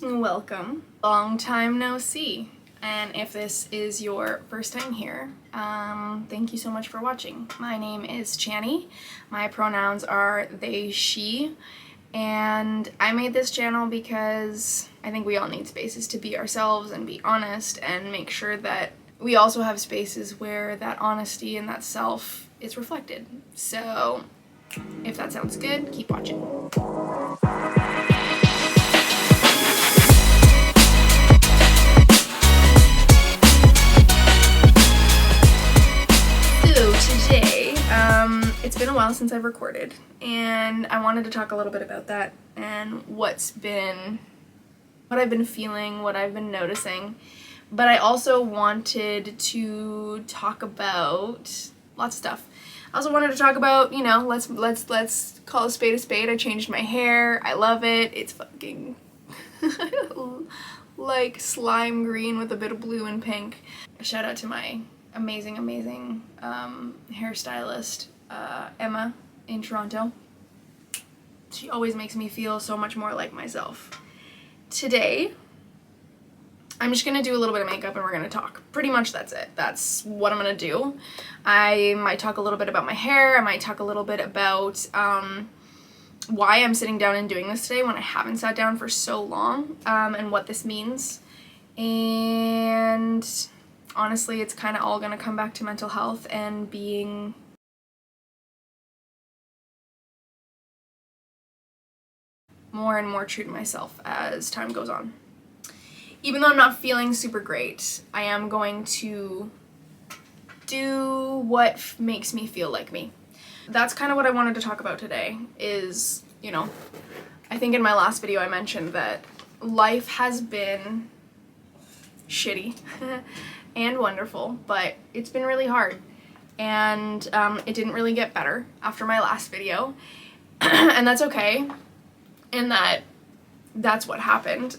Welcome. Long time no see. And if this is your first time here, thank you so much for watching. My name is Channy. My pronouns are they, she, and I made this channel because I think we all need spaces to be ourselves and be honest and make sure that we also have spaces where that honesty and that self is reflected. So if that sounds good, keep watching. Today, it's been a while since I've recorded, and I wanted to talk a little bit about that and what I've been feeling, what I've been noticing, but I also wanted to talk about lots of stuff. I also wanted to talk about, you know, let's call a spade. I changed my hair. I love it. It's fucking like slime green with a bit of blue and pink. Shout out to my amazing hairstylist, Emma in Toronto. She always makes me feel so much more like myself. Today, I'm just gonna do a little bit of makeup and we're gonna talk. Pretty much that's it. That's what I'm gonna do. I might talk a little bit about my hair. I might talk a little bit about why I'm sitting down and doing this today when I haven't sat down for so long, and what this means. And honestly, it's kind of all gonna come back to mental health and being more and more true to myself as time goes on. Even though I'm not feeling super great, I am going to do what makes me feel like me. That's kind of what I wanted to talk about today is, you know, I think in my last video I mentioned that life has been shitty and wonderful, but it's been really hard, and it didn't really get better after my last video, and that's okay, and that's what happened,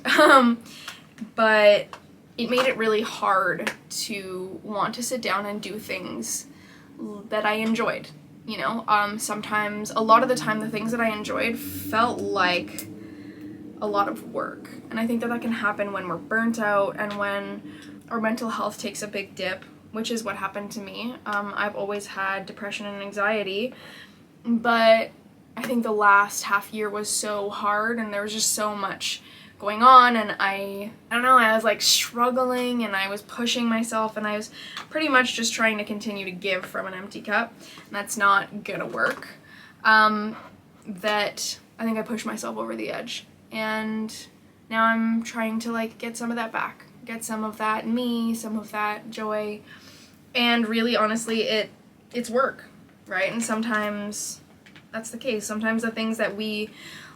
but it made it really hard to want to sit down and do things that I enjoyed, you know. Sometimes, a lot of the time, the things that I enjoyed felt like a lot of work, and I think that can happen when we're burnt out and when our mental health takes a big dip, which is what happened to me. I've always had depression and anxiety, but I think the last half year was so hard and there was just so much going on, and I don't know, I was like struggling and I was pushing myself and I was pretty much just trying to continue to give from an empty cup, and that's not gonna work. That I think I pushed myself over the edge, and now I'm trying to like get some of that back. Get some of that me, some of that joy, and really honestly it's work, right? And sometimes that's the case. Sometimes the things that we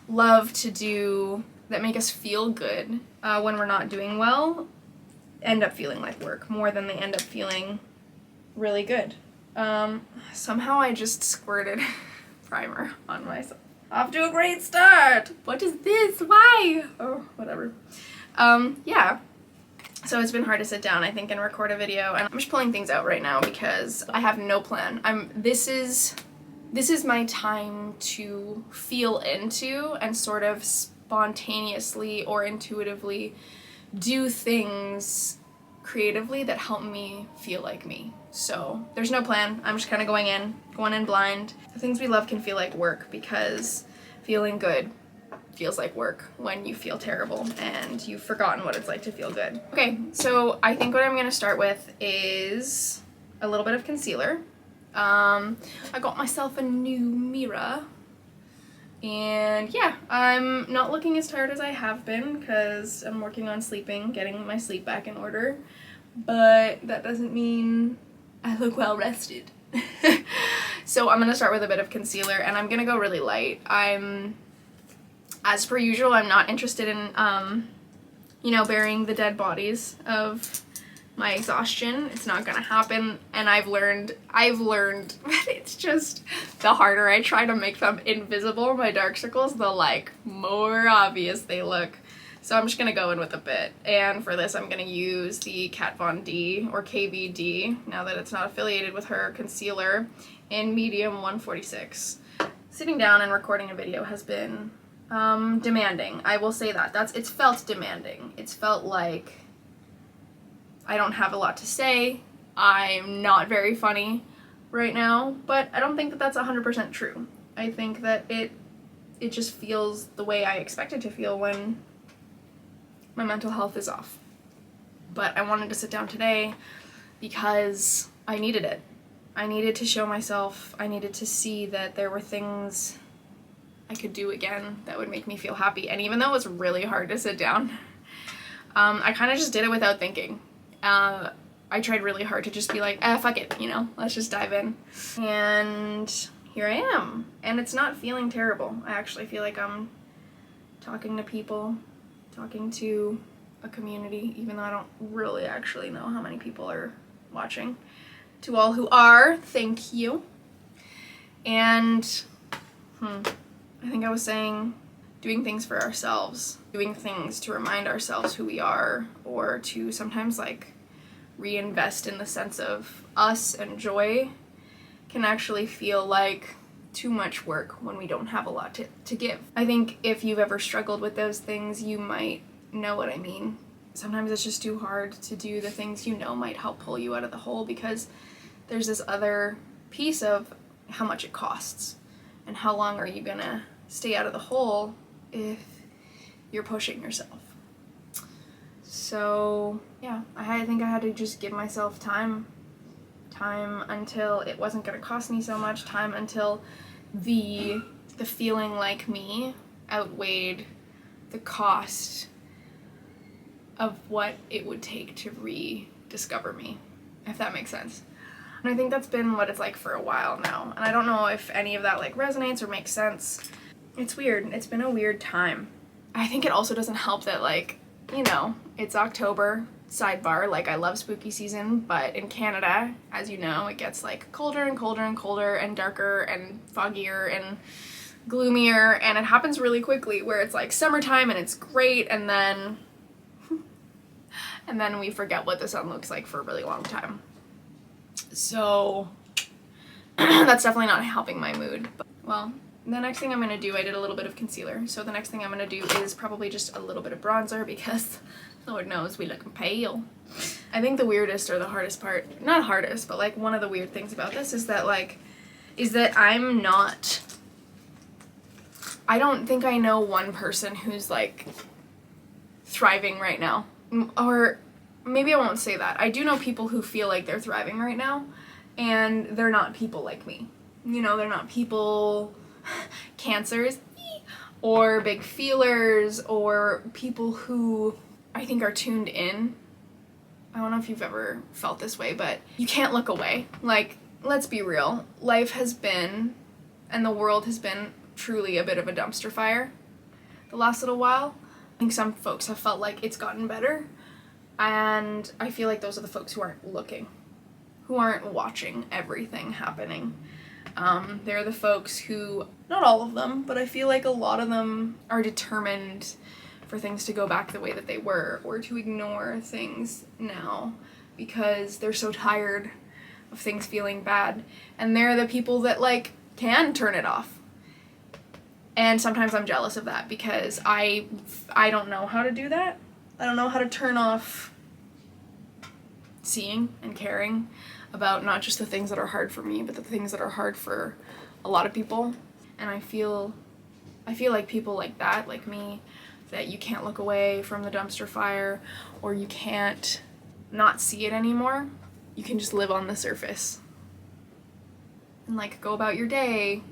love to do that make us feel good when we're not doing well end up feeling like work more than they end up feeling really good. Somehow I just squirted primer on myself. Off to a great start. What is this? Why? Oh, whatever. Yeah. So it's been hard to sit down, I think, and record a video, and I'm just pulling things out right now because I have no plan. This is my time to feel into and sort of spontaneously or intuitively do things creatively that help me feel like me. So there's no plan. I'm just kind of going in blind. The things we love can feel like work because feeling good feels like work when you feel terrible and you've forgotten what it's like to feel good. Okay, so I think what I'm gonna start with is a little bit of concealer. I got myself a new mirror, and yeah, I'm not looking as tired as I have been because I'm working on sleeping, getting my sleep back in order, but that doesn't mean I look well rested. So I'm gonna start with a bit of concealer, and I'm gonna go really light. As per usual, I'm not interested in, you know, burying the dead bodies of my exhaustion. It's not gonna happen, and I've learned that it's just the harder I try to make them invisible, my dark circles, the like more obvious they look. So I'm just gonna go in with a bit, and for this I'm gonna use the Kat Von D, or KVD, now that it's not affiliated with her, concealer in medium 146. Sitting down and recording a video has been Demanding. I will say that. It's felt demanding. It's felt like I don't have a lot to say. I'm not very funny right now, but I don't think that that's 100% true. I think that it just feels the way I expect it to feel when my mental health is off. But I wanted to sit down today because I needed it. I needed to show myself, I needed to see that there were things I could do again that would make me feel happy. And even though it was really hard to sit down, I kind of just did it without thinking. I tried really hard to just be like, fuck it, you know, let's just dive in. And here I am. And it's not feeling terrible. I actually feel like I'm talking to people, talking to a community, even though I don't really actually know how many people are watching. To all who are, thank you. And, I think I was saying doing things for ourselves, doing things to remind ourselves who we are, or to sometimes like reinvest in the sense of us and joy can actually feel like too much work when we don't have a lot to give. I think if you've ever struggled with those things, you might know what I mean. Sometimes it's just too hard to do the things you know might help pull you out of the hole because there's this other piece of how much it costs and how long are you gonna stay out of the hole if you're pushing yourself. So yeah, I think I had to just give myself time until it wasn't gonna cost me so much, time until the feeling like me outweighed the cost of what it would take to rediscover me, if that makes sense. And I think that's been what it's like for a while now. And I don't know if any of that like resonates or makes sense. It's weird. It's been a weird time. I think it also doesn't help that like, you know, it's October, sidebar, like I love spooky season, but in Canada, as you know, it gets like colder and colder and colder and darker and foggier and gloomier, and it happens really quickly where it's like summertime and it's great, and then we forget what the sun looks like for a really long time. So that's definitely not helping my mood. But, well, the next thing I'm going to do, I did a little bit of concealer, so the next thing I'm going to do is probably just a little bit of bronzer because Lord knows we look pale. I think the weirdest or the hardest part, not hardest, but like one of the weird things about this is that I don't think I know one person who's like thriving right now. Or maybe I won't say that. I do know people who feel like they're thriving right now, and they're not people like me. You know, they're not people, cancers, or big feelers, or people who I think are tuned in. I don't know if you've ever felt this way, but you can't look away. Like, let's be real. Life has been, and the world has been, truly a bit of a dumpster fire the last little while. I think some folks have felt like it's gotten better, and I feel like those are the folks who aren't looking, who aren't watching everything happening. They're the folks who, not all of them, but I feel like a lot of them are determined for things to go back the way that they were, or to ignore things now because they're so tired of things feeling bad. And they're the people that like can turn it off. And sometimes I'm jealous of that because I don't know how to do that. I don't know how to turn off seeing and caring about not just the things that are hard for me, but the things that are hard for a lot of people. And I feel like people like that, like me, that you can't look away from the dumpster fire, or you can't not see it anymore. You can just live on the surface and like go about your day.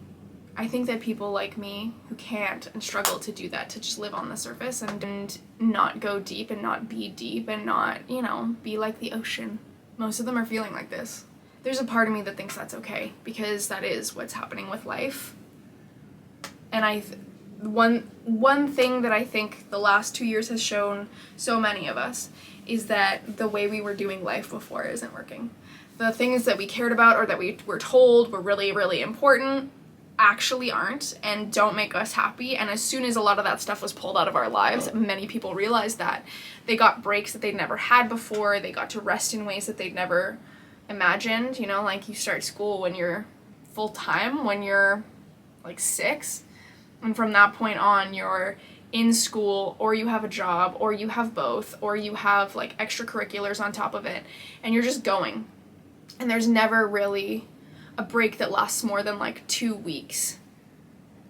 I think that people like me who can't and struggle to do that, to just live on the surface and not go deep and not be deep and not, you know, be like the ocean. Most of them are feeling like this. There's a part of me that thinks that's okay because that is what's happening with life. And one thing that I think the last 2 years has shown so many of us is that the way we were doing life before isn't working. The things that we cared about or that we were told were really, really important actually aren't and don't make us happy. And as soon as a lot of that stuff was pulled out of our lives, many people realized that they got breaks that they'd never had before. They got to rest in ways that they'd never imagined. You know, like you start school when you're full-time, when you're like 6, And from that point on, you're in school, or you have a job, or you have both, or you have like extracurriculars on top of it, and you're just going. And there's never really a break that lasts more than like 2 weeks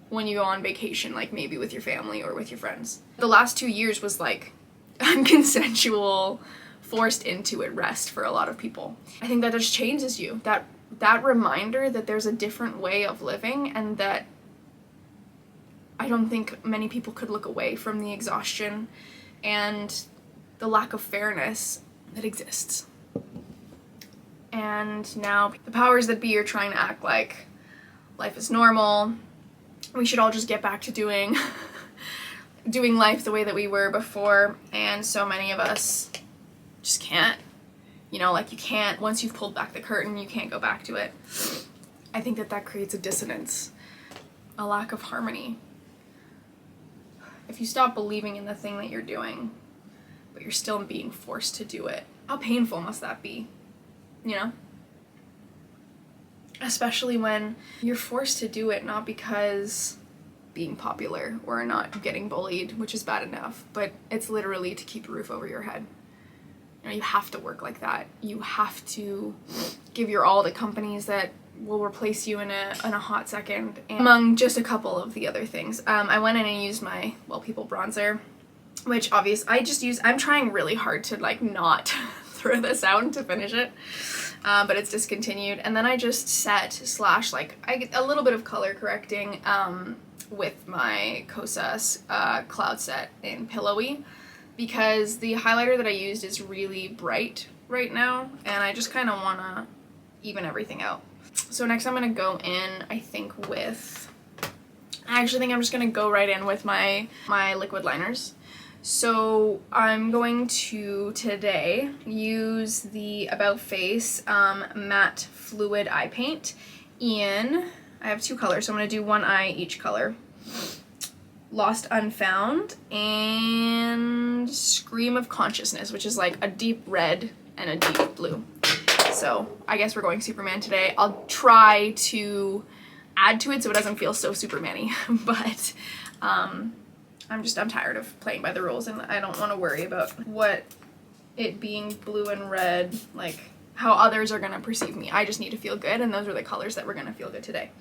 when you go on vacation, like maybe with your family or with your friends. The last 2 years was like unconsensual, forced into it rest for a lot of people. I think that just changes you. That reminder that there's a different way of living, and that I don't think many people could look away from the exhaustion and the lack of fairness that exists. And now the powers that be are trying to act like life is normal. We should all just get back to doing life the way that we were before, and so many of us just can't. You know, like you can't, once you've pulled back the curtain, you can't go back to it. I think that creates a dissonance, a lack of harmony. If you stop believing in the thing that you're doing, but you're still being forced to do it, how painful must that be? You know? Especially when you're forced to do it not because being popular or not getting bullied, which is bad enough, but it's literally to keep a roof over your head. You know, you have to work like that. You have to give your all to companies that will replace you in a hot second, and among just a couple of the other things. I went in and used my Well People bronzer, which obviously I'm trying really hard to like not throw this out and to finish it, but it's discontinued. And then I just set I get a little bit of color correcting with my Kosas Cloud Set in Pillowy, because the highlighter that I used is really bright right now, and I just kind of want to even everything out. So next I'm going to go in, I actually think I'm just going to go right in with my liquid liners. So I'm going to today use the About Face matte fluid eye paint I have 2 colors, so I'm going to do one eye each color. Lost Unfound and Scream of Consciousness, which is like a deep red and a deep blue. So I guess we're going Superman today. I'll try to add to it so it doesn't feel so Superman-y, but I'm tired of playing by the rules, and I don't want to worry about what it being blue and red, like how others are going to perceive me. I just need to feel good, and those are the colors that we're going to feel good today.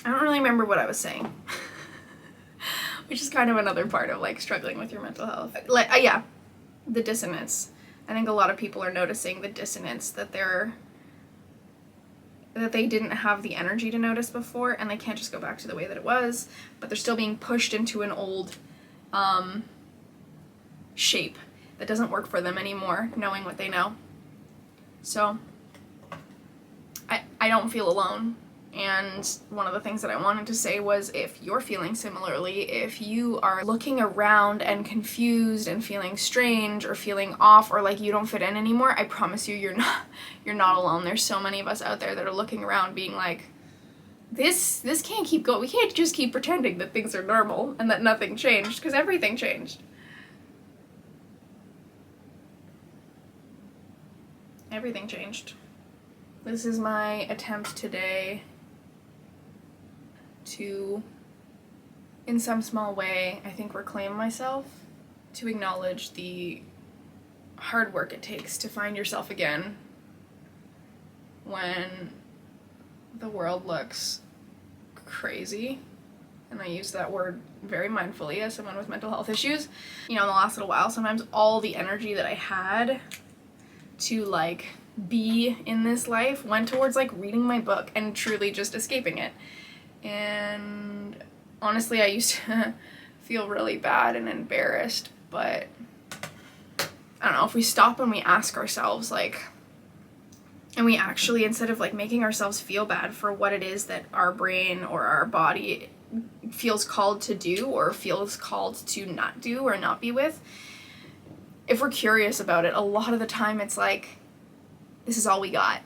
I don't really remember what I was saying. Which is kind of another part of like struggling with your mental health. Yeah, the dissonance. I think a lot of people are noticing the dissonance that they didn't have the energy to notice before, and they can't just go back to the way that it was, but they're still being pushed into an old shape that doesn't work for them anymore, knowing what they know. So I don't feel alone. And one of the things that I wanted to say was, if you're feeling similarly, if you are looking around and confused and feeling strange or feeling off or like you don't fit in anymore, I promise you, you're not alone. There's so many of us out there that are looking around being like, this can't keep going. We can't just keep pretending that things are normal and that nothing changed, because everything changed. Everything changed. This is my attempt today to, in some small way, I think, reclaim myself, to acknowledge the hard work it takes to find yourself again when the world looks crazy. And I use that word very mindfully as someone with mental health issues. You know, in the last little while, sometimes all the energy that I had to like be in this life went towards like reading my book and truly just escaping it. And honestly, I used to feel really bad and embarrassed, but I don't know, if we stop and we ask ourselves, like, and we actually, instead of like making ourselves feel bad for what it is that our brain or our body feels called to do or feels called to not do or not be with, if we're curious about it, a lot of the time it's like, this is all we got.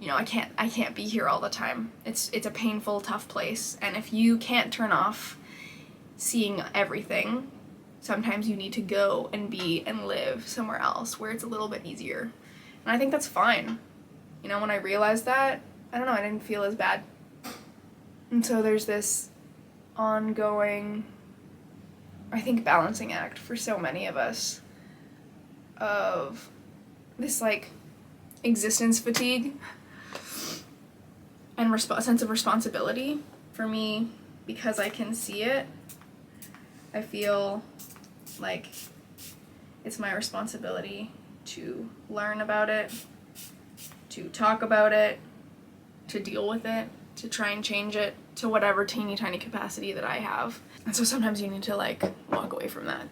You know, I can't be here all the time. It's a painful, tough place. And if you can't turn off seeing everything, sometimes you need to go and be and live somewhere else where it's a little bit easier. And I think that's fine. You know, when I realized that, I don't know, I didn't feel as bad. And so there's this ongoing, I think, balancing act for so many of us of this like existence fatigue and sense of responsibility. For me, because I can see it, I feel like it's my responsibility to learn about it, to talk about it, to deal with it, to try and change it to whatever teeny tiny capacity that I have. And so sometimes you need to like walk away from that.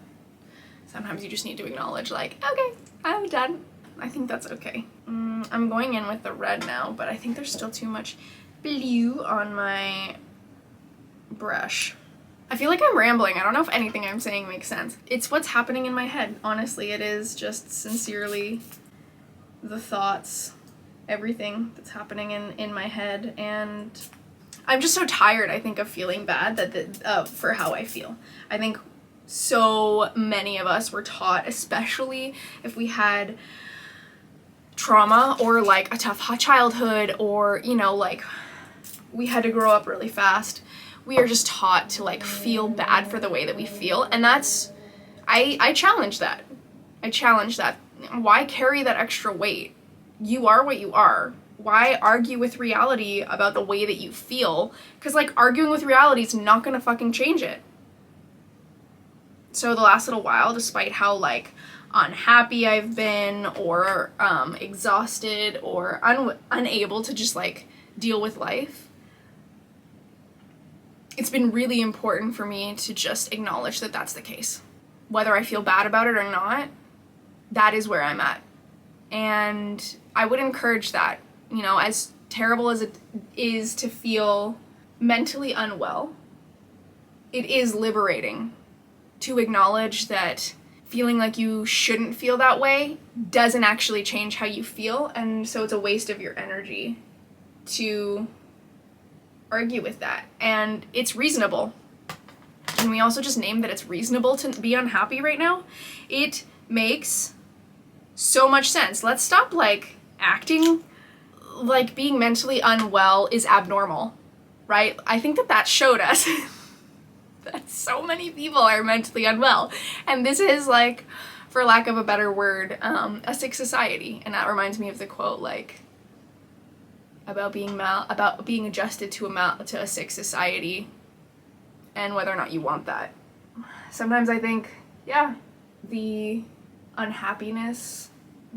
Sometimes you just need to acknowledge like, okay, I'm done. I think that's okay. I'm going in with the red now, but I think there's still too much blue on my brush. I feel like I'm rambling. I don't know if anything I'm saying makes sense. It's what's happening in my head. Honestly, it is just sincerely the thoughts, everything that's happening in my head. And I'm just so tired, I think, of feeling bad for how I feel. I think so many of us were taught, especially if we had trauma or like a tough childhood, or, you know, like we had to grow up really fast. We are just taught to like feel bad for the way that we feel. And that's, I challenge that. I challenge that. Why carry that extra weight? You are what you are. Why argue with reality about the way that you feel? Because like arguing with reality is not gonna fucking change it. So the last little while, despite how like unhappy I've been, or exhausted, or unable to just like deal with life, it's been really important for me to just acknowledge that that's the case. Whether I feel bad about it or not, that is where I'm at. And I would encourage that, you know, as terrible as it is to feel mentally unwell, it is liberating to acknowledge that feeling like you shouldn't feel that way doesn't actually change how you feel. And so it's a waste of your energy to argue with that. And it's reasonable. Can we also just name that it's reasonable to be unhappy right now? It makes so much sense. Let's stop like acting like being mentally unwell is abnormal, right? I think that showed us that so many people are mentally unwell. And this is like, for lack of a better word, a sick society. And that reminds me of the quote, like, about being adjusted to a sick society and whether or not you want that. Sometimes I think, yeah, the unhappiness,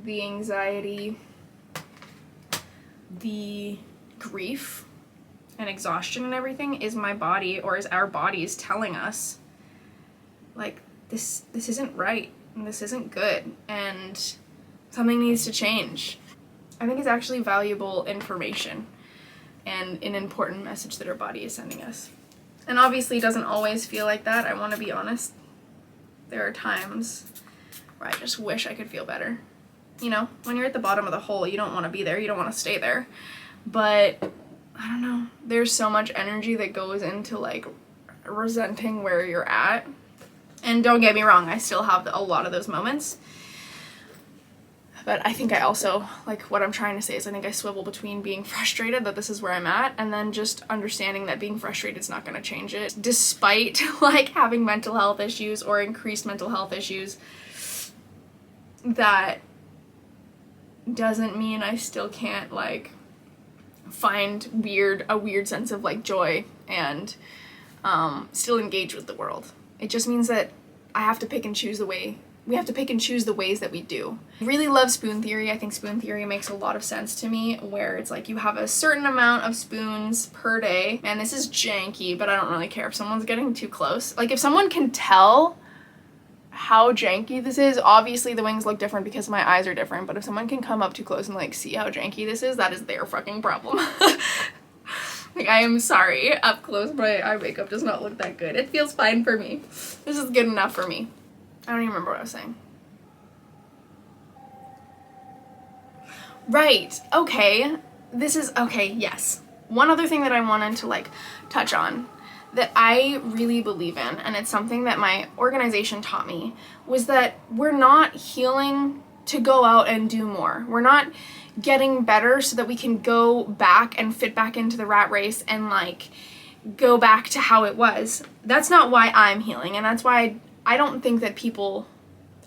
the anxiety, the grief and exhaustion and everything is my body, or is our bodies telling us like this isn't right and this isn't good and something needs to change. I think it's actually valuable information and an important message that our body is sending us. And obviously it doesn't always feel like that. I want to be honest. There are times where I just wish I could feel better. You know, when you're at the bottom of the hole, you don't want to be there. You don't want to stay there. But I don't know. There's so much energy that goes into like resenting where you're at. And don't get me wrong, I still have a lot of those moments. But I think I also, like, what I'm trying to say is I think I swivel between being frustrated that this is where I'm at, and then just understanding that being frustrated is not going to change it. Despite, like, having mental health issues or increased mental health issues, that doesn't mean I still can't, like, find a weird sense of, like, joy and still engage with the world. It just means that I have to pick and choose we have to pick and choose the ways that we do. I really love spoon theory. I think spoon theory makes a lot of sense to me, where it's like you have a certain amount of spoons per day. Man, this is janky, but I don't really care if someone's getting too close. Like, if someone can tell how janky this is, obviously the wings look different because my eyes are different, but if someone can come up too close and like see how janky this is, that is their fucking problem. Like, I am sorry, up close my eye makeup does not look that good. It feels fine for me. This is good enough for me. I don't even remember what I was saying. Right, okay. Yes. One other thing that I wanted to, like, touch on that I really believe in, and it's something that my organization taught me, was that we're not healing to go out and do more. We're not getting better so that we can go back and fit back into the rat race and, like, go back to how it was. That's not why I'm healing, and that's why I don't think that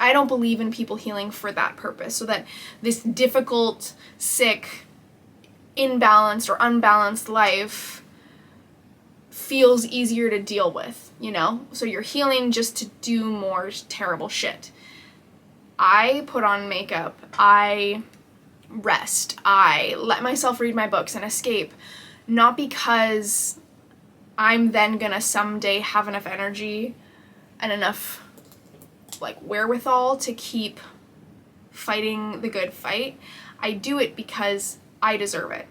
I don't believe in people healing for that purpose, so that this difficult, sick, imbalanced or unbalanced life feels easier to deal with, you know? So you're healing just to do more terrible shit. I put on makeup, I rest, I let myself read my books and escape, not because I'm then gonna someday have enough energy and enough like wherewithal to keep fighting the good fight. I do it because I deserve it.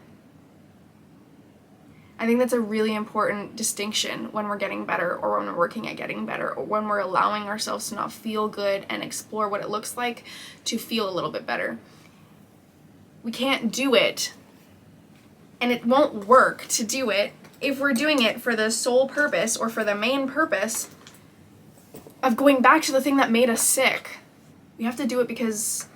I think that's a really important distinction when we're getting better, or when we're working at getting better, or when we're allowing ourselves to not feel good and explore what it looks like to feel a little bit better. We can't do it, and it won't work to do it if we're doing it for the sole purpose or for the main purpose of going back to the thing that made us sick. We have to do it because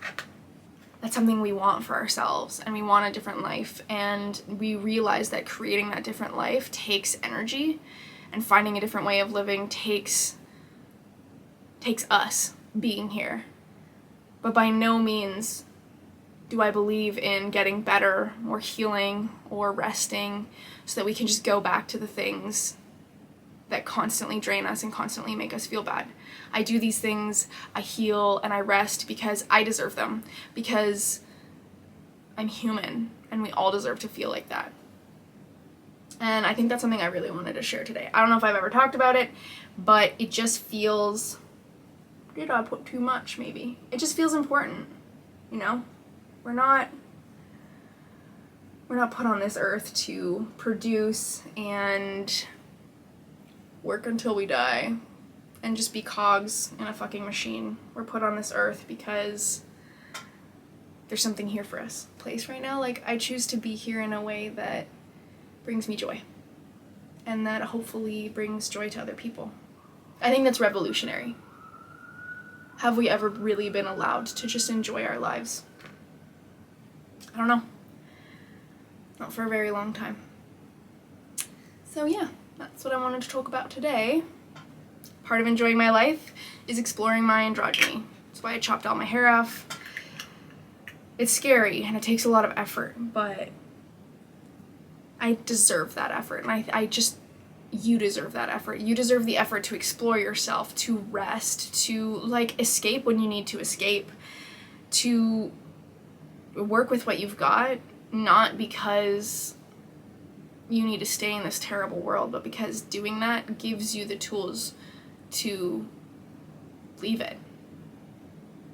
that's something we want for ourselves, and we want a different life, and we realize that creating that different life takes energy, and finding a different way of living takes us being here. But by no means do I believe in getting better or healing or resting so that we can just go back to the things that constantly drain us and constantly make us feel bad. I do these things, I heal and I rest because I deserve them, because I'm human and we all deserve to feel like that. And I think that's something I really wanted to share today. I don't know if I've ever talked about it, but it just feels, did I put too much maybe? It just feels important, you know? We're not put on this earth to produce and work until we die and just be cogs in a fucking machine. We're put on this earth because there's something here for us. Place right now, like, I choose to be here in a way that brings me joy, and that hopefully brings joy to other people. I think that's revolutionary. Have we ever really been allowed to just enjoy our lives? I don't know. Not for a very long time. So yeah, that's what I wanted to talk about today. Part of enjoying my life is exploring my androgyny. That's why I chopped all my hair off. It's scary and it takes a lot of effort, but I deserve that effort, and you deserve that effort. You deserve the effort to explore yourself, to rest, to like escape when you need to escape, to work with what you've got, not because you need to stay in this terrible world, but because doing that gives you the tools to leave it,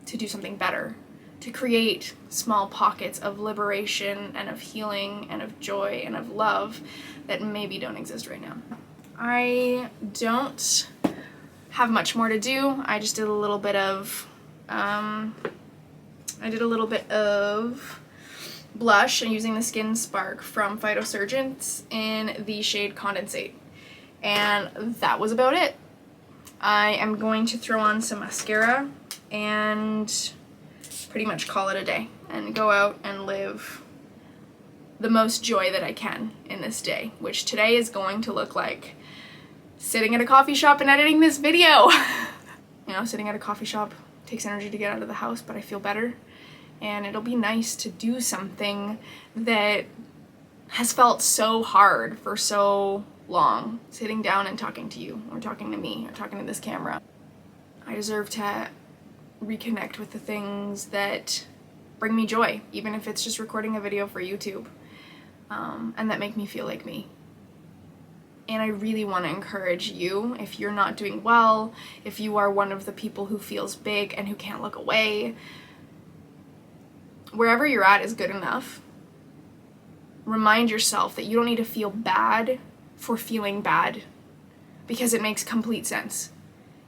to do something better, to create small pockets of liberation and of healing and of joy and of love that maybe don't exist right now. I don't have much more to do. I just did a little bit of blush and using the Skin Spark from Phytosurgence in the shade Condensate, and that was about it. I am going to throw on some mascara and pretty much call it a day and go out and live the most joy that I can in this day, which today is going to look like sitting at a coffee shop and editing this video. You know, sitting at a coffee shop takes energy to get out of the house, but I feel better, and it'll be nice to do something that has felt so hard for so long, sitting down and talking to you, or talking to me, or talking to this camera. I deserve to reconnect with the things that bring me joy, even if it's just recording a video for YouTube, and that make me feel like me. And I really want to encourage you, if you're not doing well, if you are one of the people who feels big and who can't look away, wherever you're at is good enough. Remind yourself that you don't need to feel bad for feeling bad, because it makes complete sense.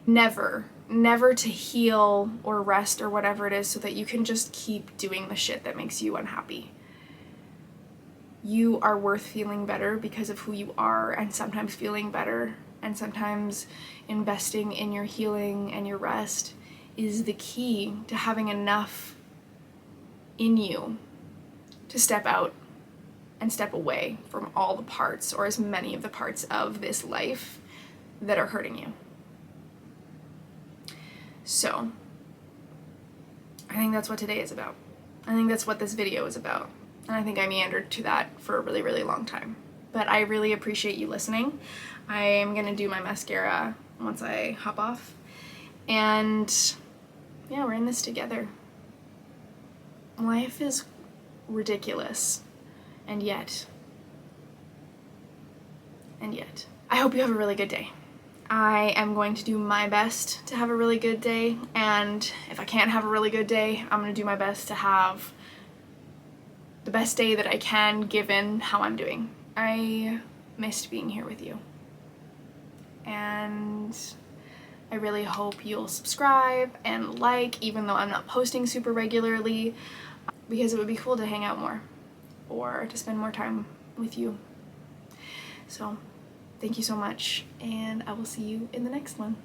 Never to heal or rest or whatever it is so that you can just keep doing the shit that makes you unhappy. You are worth feeling better because of who you are, and sometimes feeling better and sometimes investing in your healing and your rest is the key to having enough in you to step out and step away from all the parts, or as many of the parts of this life that are hurting you. So I think that's what today is about. I think that's what this video is about. And I think I meandered to that for a really, really long time. But I really appreciate you listening. I am gonna do my mascara once I hop off. And yeah, we're in this together. Life is ridiculous. And yet, I hope you have a really good day. I am going to do my best to have a really good day, and if I can't have a really good day, I'm going to do my best to have the best day that I can given how I'm doing. I missed being here with you, and I really hope you'll subscribe and like, even though I'm not posting super regularly, because it would be cool to hang out more or to spend more time with you. So thank you so much, and I will see you in the next one.